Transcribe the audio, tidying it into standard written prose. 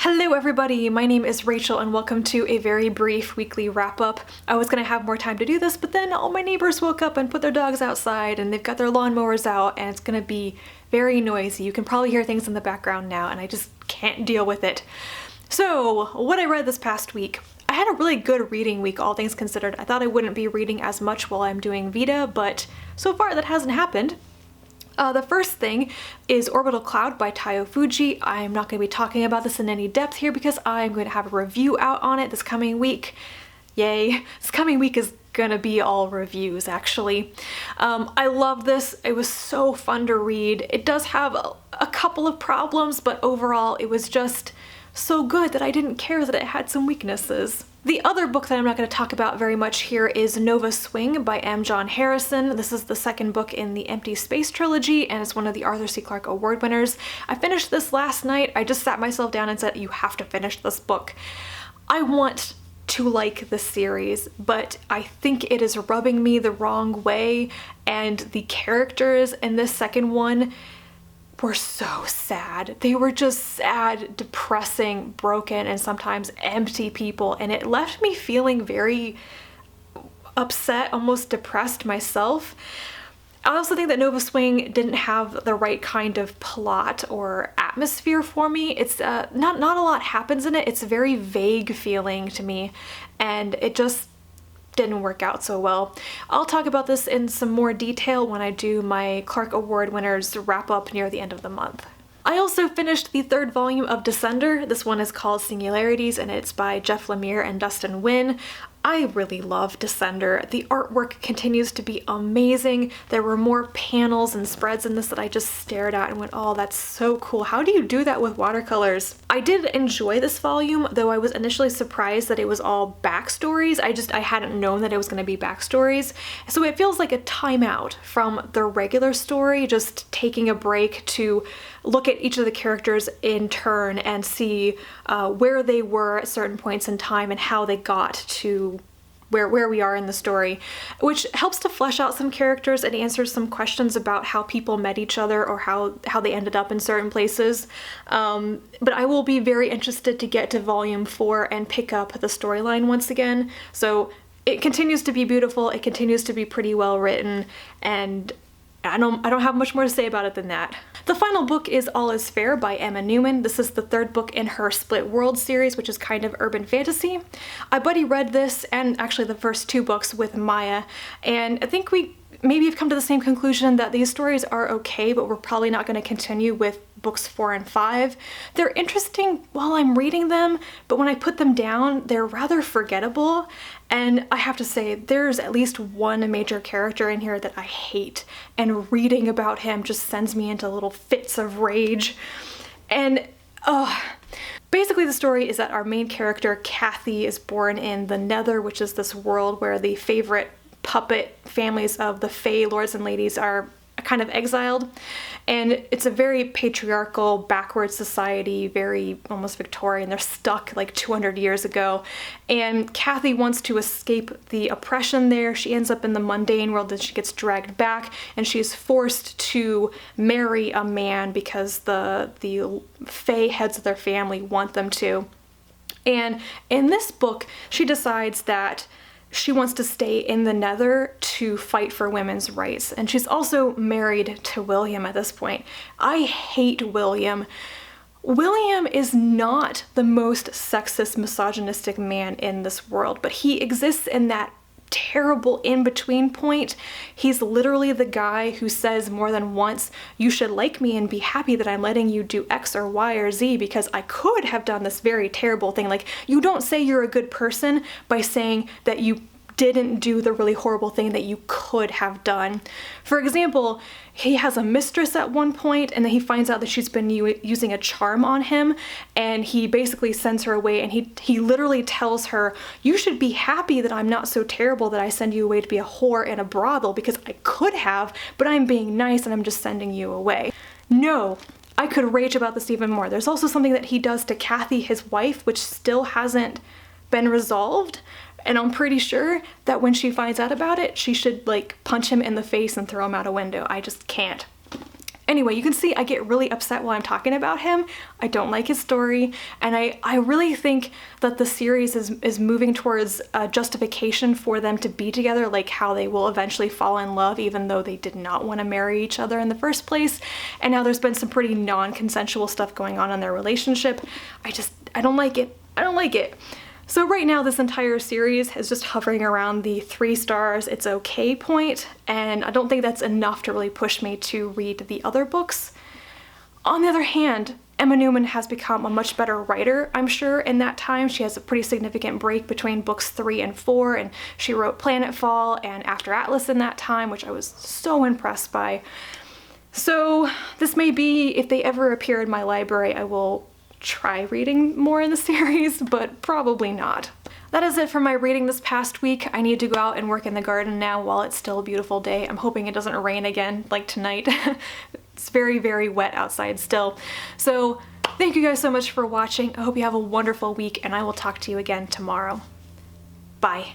Hello everybody, my name is Rachel and welcome to a very brief weekly wrap-up. I was gonna have more time to do this, but then all my neighbors woke up and put their dogs outside and they've got their lawnmowers out and it's gonna be very noisy. You can probably hear things in the background now and I just can't deal with it. So, what I read this past week. I had a really good reading week, all things considered. I thought I wouldn't be reading as much while I'm doing Vita, but so far that hasn't happened. The first thing is Orbital Cloud by Taiyo Fuji. I'm not going to be talking about this in any depth here because I'm going to have a review out on it this coming week. Yay. This coming week is gonna be all reviews, actually. I love this. It was so fun to read. It does have a couple of problems, but overall it was just so good that I didn't care that it had some weaknesses. The other book that I'm not going to talk about very much here is Nova Swing by M. John Harrison. This is the second book in the Empty Space trilogy and it's one of the Arthur C. Clarke Award winners. I finished this last night. I just sat myself down and said, you have to finish this book. I want to like the series, but I think it is rubbing me the wrong way, and the characters in this second one were so sad. They were just sad, depressing, broken, and sometimes empty people, and it left me feeling very upset, almost depressed myself. I also think that Nova Swing didn't have the right kind of plot or atmosphere for me. It's not a lot happens in it. It's a very vague feeling to me, and it just didn't work out so well. I'll talk about this in some more detail when I do my Clarke Award winners wrap up near the end of the month. I also finished the third volume of Descender. This one is called Singularities and it's by Jeff Lemire and Dustin Nguyen. I really love Descender. The artwork continues to be amazing. There were more panels and spreads in this that I just stared at and went, oh, that's so cool. How do you do that with watercolors? I did enjoy this volume, though I was initially surprised that it was all backstories. I hadn't known that it was going to be backstories. So it feels like a timeout from the regular story, just taking a break to look at each of the characters in turn and see where they were at certain points in time and how they got to where we are in the story, which helps to flesh out some characters and answers some questions about how people met each other or how they ended up in certain places. But I will be very interested to get to volume 4 and pick up the storyline once again. So it continues to be beautiful, it continues to be pretty well written, and I don't have much more to say about it than that. The final book is All Is Fair by Emma Newman. This is the third book in her Split World series, which is kind of urban fantasy. I buddy read this and actually the first two books with Maya, and I think we maybe have come to the same conclusion that these stories are okay, but we're probably not going to continue with books 4 and 5. They're interesting while I'm reading them, but when I put them down, they're rather forgettable. And I have to say, there's at least one major character in here that I hate, and reading about him just sends me into little fits of rage. And basically the story is that our main character, Kathy, is born in the Nether, which is this world where the favorite puppet families of the Fae lords and ladies are kind of exiled, and it's a very patriarchal, backward society, very almost Victorian. They're stuck like 200 years ago, and Kathy wants to escape the oppression there. She ends up in the mundane world and she gets dragged back, and she's forced to marry a man because the Fae heads of their family want them to. And in this book, she decides that she wants to stay in the Nether to fight for women's rights. And she's also married to William at this point. I hate William. William is not the most sexist, misogynistic man in this world, but he exists in that terrible in-between point. He's literally the guy who says more than once, you should like me and be happy that I'm letting you do X or Y or Z because I could have done this very terrible thing. Like, you don't say you're a good person by saying that you didn't do the really horrible thing that you could have done. For example, he has a mistress at one point, and then he finds out that she's been using a charm on him, and he basically sends her away, and he literally tells her, you should be happy that I'm not so terrible that I send you away to be a whore in a brothel, because I could have, but I'm being nice and I'm just sending you away. No, I could rage about this even more. There's also something that he does to Kathy, his wife, which still hasn't been resolved. And I'm pretty sure that when she finds out about it, she should like punch him in the face and throw him out a window. I just can't. Anyway, you can see I get really upset while I'm talking about him. I don't like his story, and I really think that the series is moving towards a justification for them to be together, like how they will eventually fall in love even though they did not want to marry each other in the first place. And now there's been some pretty non-consensual stuff going on in their relationship. I don't like it. I don't like it. So right now this entire series is just hovering around the 3 stars, it's okay point, and I don't think that's enough to really push me to read the other books. On the other hand, Emma Newman has become a much better writer, I'm sure, in that time. She has a pretty significant break between books 3 and 4, and she wrote Planetfall and After Atlas in that time, which I was so impressed by. So this may be, if they ever appear in my library, I will try reading more in the series, but probably not. That is it for my reading this past week. I need to go out and work in the garden now while it's still a beautiful day. I'm hoping it doesn't rain again like tonight. It's very, very wet outside still. So thank you guys so much for watching. I hope you have a wonderful week, and I will talk to you again tomorrow. Bye.